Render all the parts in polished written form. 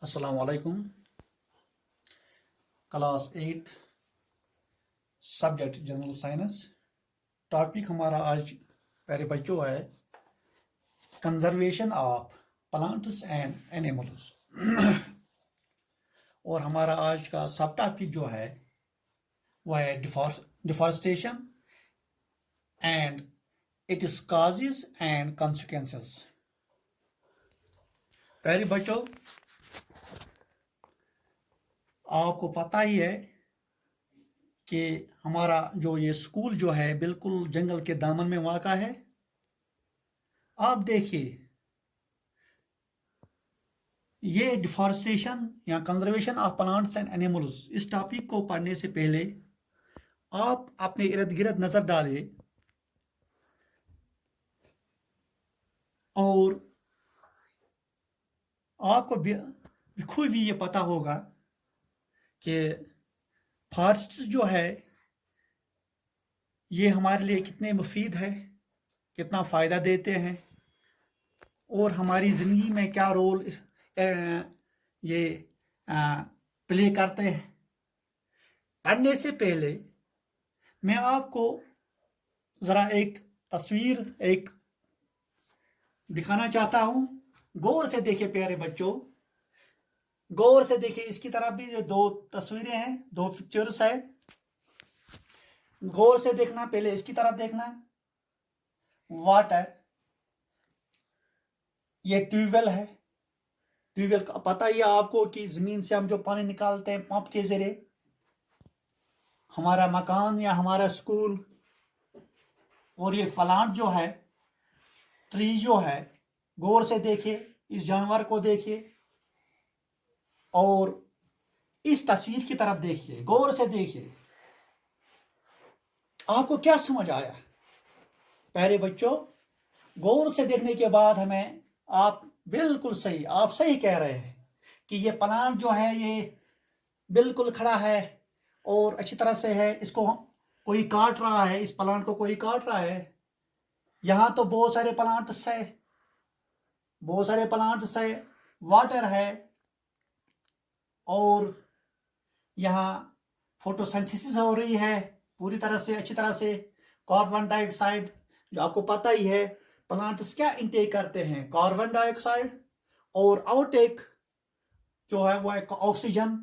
अस्सलाम वालेकुम। Class 8 subject general science. Topic हमारा आज प्यारे बच्चों है conservation of plants and animals. और हमारा आज का सब टॉपिक जो है वह है deforestation and its causes and consequences. प्यारे बच्चों, आपको पता ही है कि हमारा जो ये स्कूल जो है बिल्कुल जंगल के दामन में वाक़ा है। आप देखिए, ये डिफॉरेस्टेशन या conservation of plants and animals, इस टॉपिक को पढ़ने से पहले आप अपने इर्द गिर्द नज़र डालें और आपको खुद भी ये पता होगा कि फॉरेस्ट जो है ये हमारे लिए कितने मुफीद है, कितना फ़ायदा देते हैं और हमारी ज़िंदगी में क्या रोल ये प्ले करते हैं। पढ़ने से पहले मैं आपको ज़रा एक तस्वीर दिखाना चाहता हूँ। गौर से देखिए प्यारे बच्चों, गौर से देखिए। इसकी तरफ भी दो तस्वीरें हैं, दो पिक्चर्स है। गौर से देखना, पहले इसकी तरफ देखना। वाटर, ये ट्यूबवेल है। ट्यूबवेल का पता ही है आपको कि ज़मीन से हम जो पानी निकालते हैं पंप के ज़रिए। हमारा मकान या हमारा स्कूल और ये प्लांट जो है, ट्री जो है, गौर से देखिए, इस जानवर को देखिए और इस तस्वीर की तरफ देखिए, गौर से देखिए। आपको क्या समझ आया प्यारे बच्चों? गौर से देखने के बाद हमें आप बिल्कुल सही, आप सही कह रहे हैं कि ये प्लांट जो है ये बिल्कुल खड़ा है और अच्छी तरह से है। इसको कोई काट रहा है, इस प्लांट को कोई काट रहा है। यहाँ तो बहुत सारे प्लांट्स है, बहुत सारे प्लांट्स है, वाटर है और यहाँ फोटोसिंथेसिस हो रही है पूरी तरह से, अच्छी तरह से। कार्बन डाइऑक्साइड, जो आपको पता ही है, प्लांट्स क्या इनटेक करते हैं? Carbon dioxide. और आउटटेक जो है वो एक ऑक्सीजन,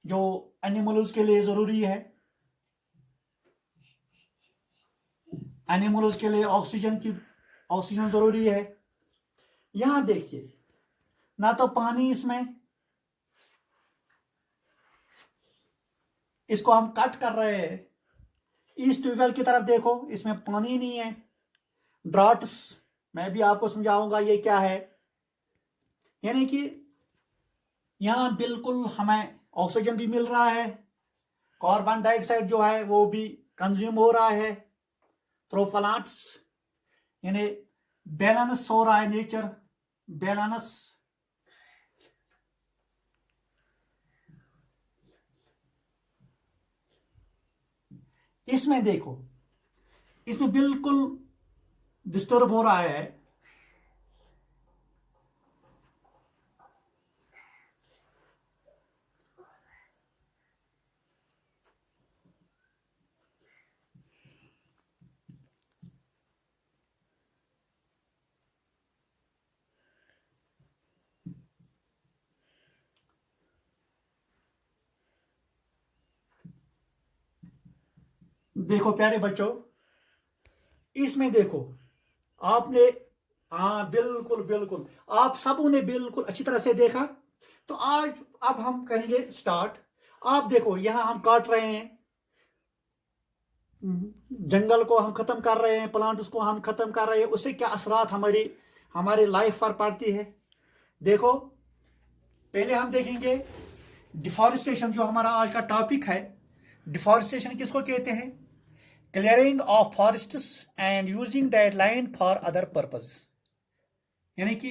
जो एनिमल्स के लिए ज़रूरी है। एनिमल्स के लिए ऑक्सीजन ज़रूरी है। यहाँ देखिए, ना तो पानी इसमें, इसको हम कट कर रहे हैं। इस ट्यूबवेल की तरफ देखो, इसमें पानी नहीं है। ड्रॉट्स, मैं भी आपको समझाऊंगा ये क्या है। यानी कि यहाँ बिल्कुल हमें ऑक्सीजन भी मिल रहा है, कार्बन डाइऑक्साइड जो है वो भी कंज्यूम हो रहा है थ्रू प्लांट्स। यानी बैलेंस हो रहा है, नेचर बैलेंस। इसमें देखो, इसमें बिल्कुल डिस्टर्ब हो रहा है। देखो प्यारे बच्चों, इसमें देखो आपने, हाँ बिल्कुल बिल्कुल, आप सबों ने बिल्कुल अच्छी तरह से देखा। तो आज अब हम करेंगे स्टार्ट। आप देखो, यहाँ हम काट रहे हैं, जंगल को हम खत्म कर रहे हैं, प्लांट्स को हम खत्म कर रहे हैं। उससे क्या असरात हमारी लाइफ पर पड़ती है। देखो, पहले हम देखेंगे डिफॉरेस्टेशन, जो हमारा आज का टॉपिक है। डिफॉरेस्टेशन किसको कहते हैं? Clearing of forests and using that land for other purpose. यानी कि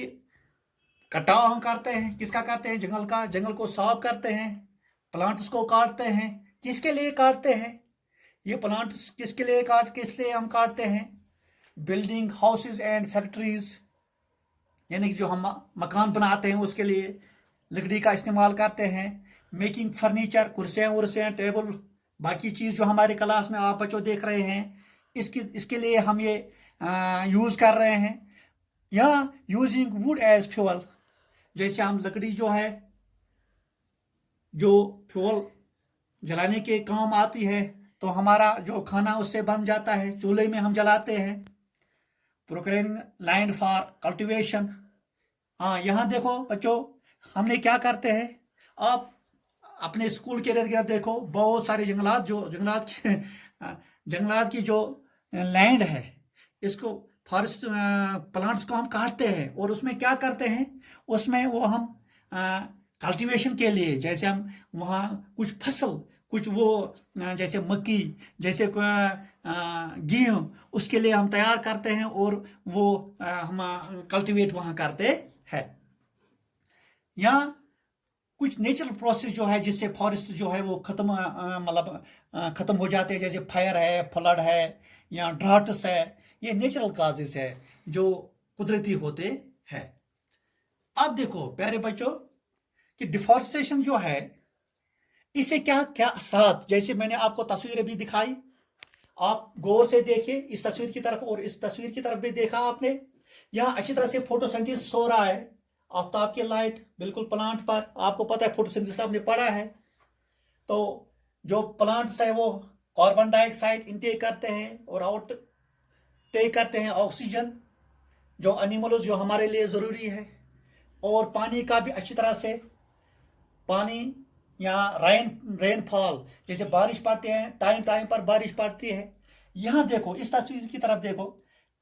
कटाव हम करते हैं, किसका करते हैं? जंगल का। जंगल को साफ करते हैं, प्लांट्स को काटते हैं। किसके लिए काटते हैं? ये प्लांट्स किस लिए हम काटते हैं? बिल्डिंग हाउसेज एंड फैक्ट्रीज, यानी कि जो हम मकान बनाते हैं उसके लिए। लकड़ी का इस्तेमाल करते हैं, मेकिंग फर्नीचर, कुर्सियाँ उर्सियाँ, टेबल, बाकी चीज़ जो हमारे क्लास में आप बच्चों देख रहे हैं, इसके लिए हम ये यूज़ कर रहे हैं। या यूजिंग वुड एज फ्यूल, जैसे हम लकड़ी जो है, जो फ्यूल जलाने के काम आती है, तो हमारा जो खाना उससे बन जाता है, चूल्हे में हम जलाते हैं। Procuring land for cultivation. हाँ, यहाँ देखो बच्चों, हमने क्या करते हैं, आप अपने स्कूल के इर्द गिर्द देखो, बहुत सारे जंगलात की जो लैंड है, इसको फॉरेस्ट प्लांट्स को हम काटते हैं और उसमें क्या करते हैं, उसमें वो हम कल्टीवेशन के लिए, जैसे हम वहाँ कुछ फसल, कुछ वो जैसे मक्की, जैसे गेहूँ, उसके लिए हम तैयार करते हैं और वो हम कल्टीवेट वहाँ करते हैं। या कुछ नेचुरल प्रोसेस जो है जिससे फॉरेस्ट जो है वो खत्म मतलब खत्म हो जाते हैं, जैसे फायर है, फ्लड है, या ड्राट्स है, ये नेचुरल काजेस है जो कुदरती होते हैं। अब देखो प्यारे बच्चों कि डिफॉरेस्टेशन जो है, इससे क्या क्या असरात, जैसे मैंने आपको तस्वीर भी दिखाई, आप गौर से देखिए इस तस्वीर की तरफ और इस तस्वीर की तरफ भी देखा आपने। यहाँ अच्छी तरह से फोटोसिंथेसिस हो रहा है, आफ्ताब की लाइट बिल्कुल प्लांट पर, आपको पता है फोटोसिंथेसिस आपने पढ़ा है। तो जो प्लांट्स है वो कार्बन डाइऑक्साइड इनटेक करते हैं और आउट टेक करते हैं ऑक्सीजन, जो एनिमल्स जो हमारे लिए ज़रूरी है। और पानी का भी अच्छी तरह से, पानी या रेनफॉल, जैसे बारिश पड़ती है, टाइम टाइम पर बारिश पड़ती है। यहाँ देखो इस तस्वीर की तरफ देखो,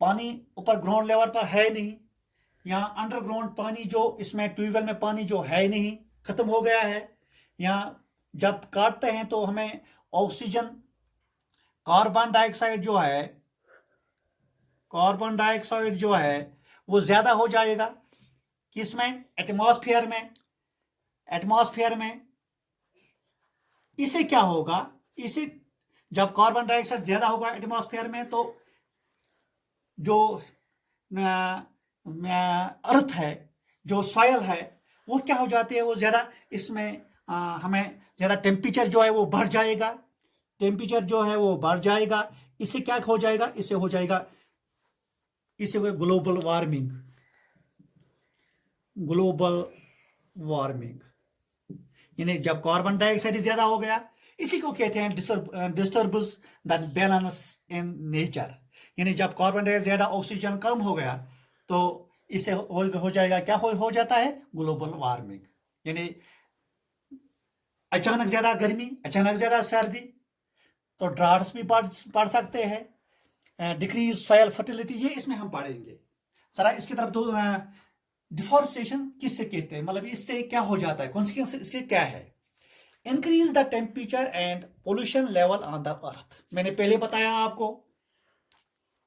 पानी ऊपर ग्राउंड लेवल पर है नहीं, यहाँ अंडरग्राउंड पानी जो इसमें ट्यूबवेल में पानी जो है नहीं, खत्म हो गया है। यहाँ जब काटते हैं तो हमें ऑक्सीजन, कार्बन डाइऑक्साइड जो है वो ज़्यादा हो जाएगा। किसमें? एटमॉस्फेयर में। इससे क्या होगा, इसे जब कार्बन डाइऑक्साइड ज़्यादा होगा एटमॉस्फेयर में, तो जो अर्थ है, जो सॉयल है, वो क्या हो जाती है, वो ज़्यादा इसमें हमें ज़्यादा टेम्परेचर जो है वो बढ़ जाएगा। टेम्परेचर जो है वो बढ़ जाएगा, इससे क्या हो जाएगा, इससे हो जाएगा ग्लोबल वार्मिंग। यानी जब कार्बन डाइऑक्साइड ज़्यादा हो गया, इसी को कहते हैं disturbance the balance in nature. यानी जब कार्बन डाइऑक्साइड ज़्यादा, ऑक्सीजन कम हो गया, तो इससे हो जाएगा, क्या हो जाता है, ग्लोबल वार्मिंग। यानी अचानक ज़्यादा गर्मी, अचानक ज़्यादा सर्दी, तो ड्राट्स भी पड़ सकते हैं। डिक्रीज सॉयल फर्टिलिटी, ये इसमें हम पढ़ेंगे। जरा इसकी तरफ दो। डिफॉरेस्टेशन किससे कहते हैं, मतलब इससे क्या हो जाता है, कॉन्सिक्वेंस इसके क्या है? Increase the temperature and pollution level on the earth. मैंने पहले बताया आपको,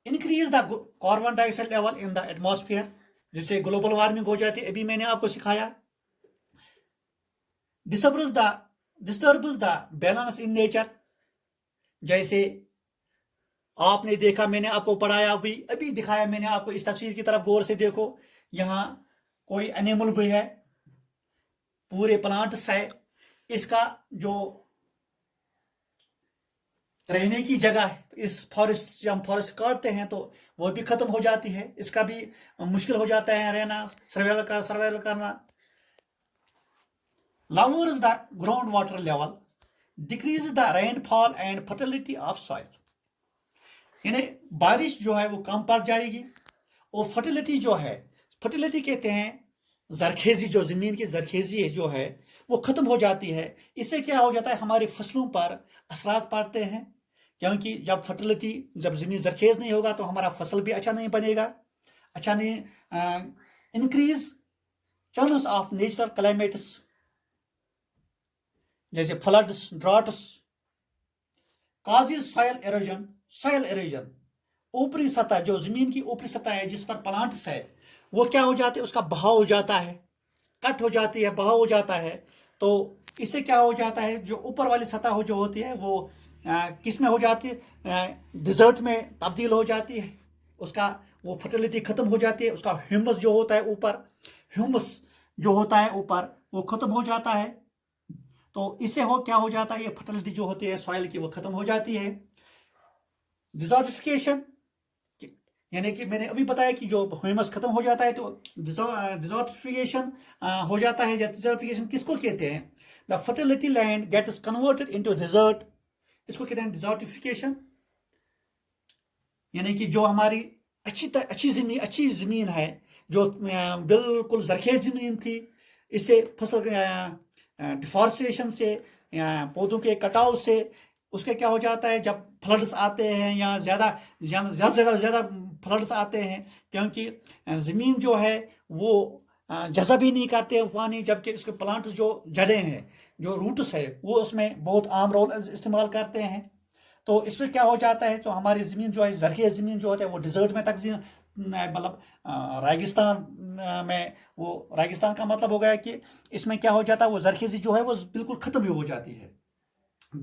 increase the carbon dioxide level in the atmosphere, जिससे ग्लोबल वार्मिंग हो जाती है, अभी मैंने आपको सिखाया। Disturbs the balance in nature, जैसे आपने देखा, मैंने आपको पढ़ाया, अभी दिखाया मैंने आपको, इस तस्वीर की तरफ गौर से देखो, यहाँ कोई एनिमल भी है, पूरे प्लांट्स है, इसका जो रहने की जगह है, इस फॉरेस्ट, जब हम फॉरेस्ट काटते हैं तो वो भी खत्म हो जाती है, इसका भी मुश्किल हो जाता है रहना, सर्वाइवल करना। lowers the groundwater level, decreases the rainfall and fertility of soil। यानी बारिश जो है वो कम पड़ जाएगी, और फर्टिलिटी जो है, फर्टिलिटी कहते हैं जरखेजी, जो जमीन की जरखेजी है जो है वो खत्म हो जाती है। इससे क्या हो जाता है, हमारी फसलों पर असरात पड़ते हैं, क्योंकि जब जमीन जरखेज नहीं होगा तो हमारा फसल भी अच्छा नहीं बनेगा, अच्छा नहीं। Increase chance of natural climates, जैसे floods, droughts, causes soil halogen, ऊपरी सतह, जो जमीन की ऊपरी सतह है जिस पर प्लांट्स है, वो क्या हो जाते हैं, उसका बहाव हो जाता है, कट हो जाती है, बहाव हो जाता है। तो इससे क्या हो जाता है, जो ऊपर वाली सतह जो होती है वो किस में हो जाती है, डिजर्ट में तब्दील हो जाती है, उसका वो फर्टिलिटी खत्म हो जाती है, उसका ह्यूमस जो होता है ऊपर, ह्यूमस जो होता है ऊपर वो ख़त्म हो जाता है। तो इससे क्या हो जाता है, ये फर्टिलिटी जो होती है सॉइल की वो ख़त्म हो जाती है। डिजर्टिफिकेशन, यानी कि मैंने अभी बताया कि जो ह्यूमस खत्म हो जाता है तो डिजर्टिफिकेशन हो जाता है। डिजर्टिफिकेशन किसको कहते हैं? The fertility land gets converted into desert, इसको कहते हैं डिजर्टिफिकेशन। यानी कि जो हमारी अच्छी ज़मीन है, जो बिल्कुल ज़रखेज़ ज़मीन थी, इससे फसल डिफॉरेस्टेशन से, पौधों के कटाव से उसके क्या हो जाता है, जब फ्लड्स आते हैं या ज़्यादा फ्लड्स आते हैं, क्योंकि ज़मीन जो है वो जज़ब ही नहीं करते पानी, जबकि उसके प्लांट्स जो जड़ें हैं, जो रूट्स है, वो उसमें बहुत आम रोल इस्तेमाल करते हैं। तो इसमें क्या हो जाता है, जो हमारी ज़मीन जो है, ज़रख़ीज़ ज़मीन जो होती है, वो डिज़र्ट में तक मतलब रेगिस्तान में, वो रेगिस्तान का मतलब हो गया कि इसमें क्या हो जाता है, वो ज़रख़ीज़ी जो है वो बिल्कुल ख़त्म ही हो जाती है।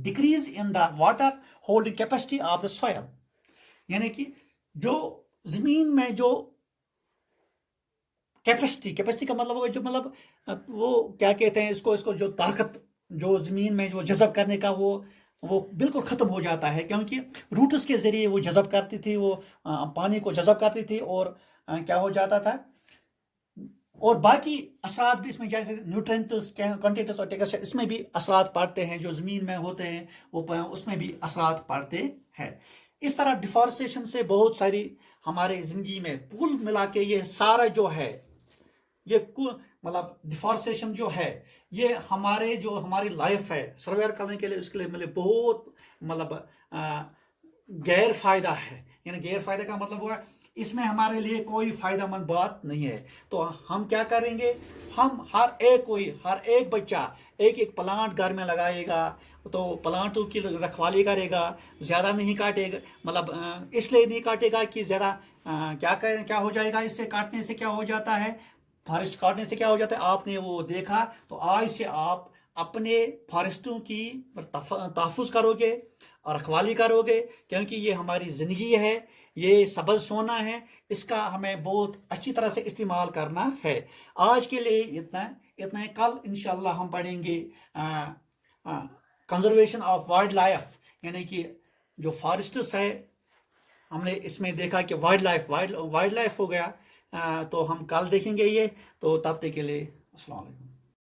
Decrease in the water holding capacity of the soil, यानी कि जो ज़मीन में जो कैपेसिटी का मतलब होगा, जो मतलब वो क्या कहते हैं इसको जो ताकत जो ज़मीन में जो जज़ब करने का वो बिल्कुल ख़त्म हो जाता है, क्योंकि रूट्स के ज़रिए वो जज़ब करती थी, वो पानी को जज़ब करती थी, और क्या हो जाता था, और बाकी असरात भी इसमें, जैसे न्यूट्रेंट्स कंटेंट्स और टेक्सचर, इसमें भी असरात पड़ते हैं, जो ज़मीन में होते हैं वो उसमें भी असरात पड़ते हैं। इस तरह डिफॉरेस्टेशन से बहुत सारी हमारे ज़िंदगी में कुल मिला के ये सारा जो है, ये मतलब डिफॉरेस्टेशन जो है, ये हमारी लाइफ है सर्वाइव करने के लिए, इसके लिए मतलब बहुत मतलब गैर फायदा है। यानी गैर फायदा का मतलब हुआ इसमें हमारे लिए कोई फायदेमंद बात नहीं है। तो हम क्या करेंगे, हम हर एक बच्चा एक एक प्लांट घर में लगाएगा, तो प्लांटों की रखवाली करेगा, ज़्यादा नहीं काटेगा, मतलब इसलिए नहीं काटेगा कि ज़्यादा क्या हो जाएगा, इससे काटने से क्या हो जाता है, फॉरेस्ट काटने से क्या हो जाता है, आपने वो देखा, तो आज से आप अपने फॉरेस्टों की तहफ़्फ़ुज़ करोगे और रखवाली करोगे, क्योंकि ये हमारी ज़िंदगी है, ये सब्ज़ सोना है, इसका हमें बहुत अच्छी तरह से इस्तेमाल करना है। आज के लिए इतना है। कल इंशाल्लाह हम पढ़ेंगे कंजर्वेशन ऑफ वाइल्ड लाइफ, यानी कि जो फॉरेस्ट्स है, हमने इसमें देखा कि वाइल्ड लाइफ हो गया, तो हम कल देखेंगे ये। तो तब तक के लिए अस्सलाम वालेकुम।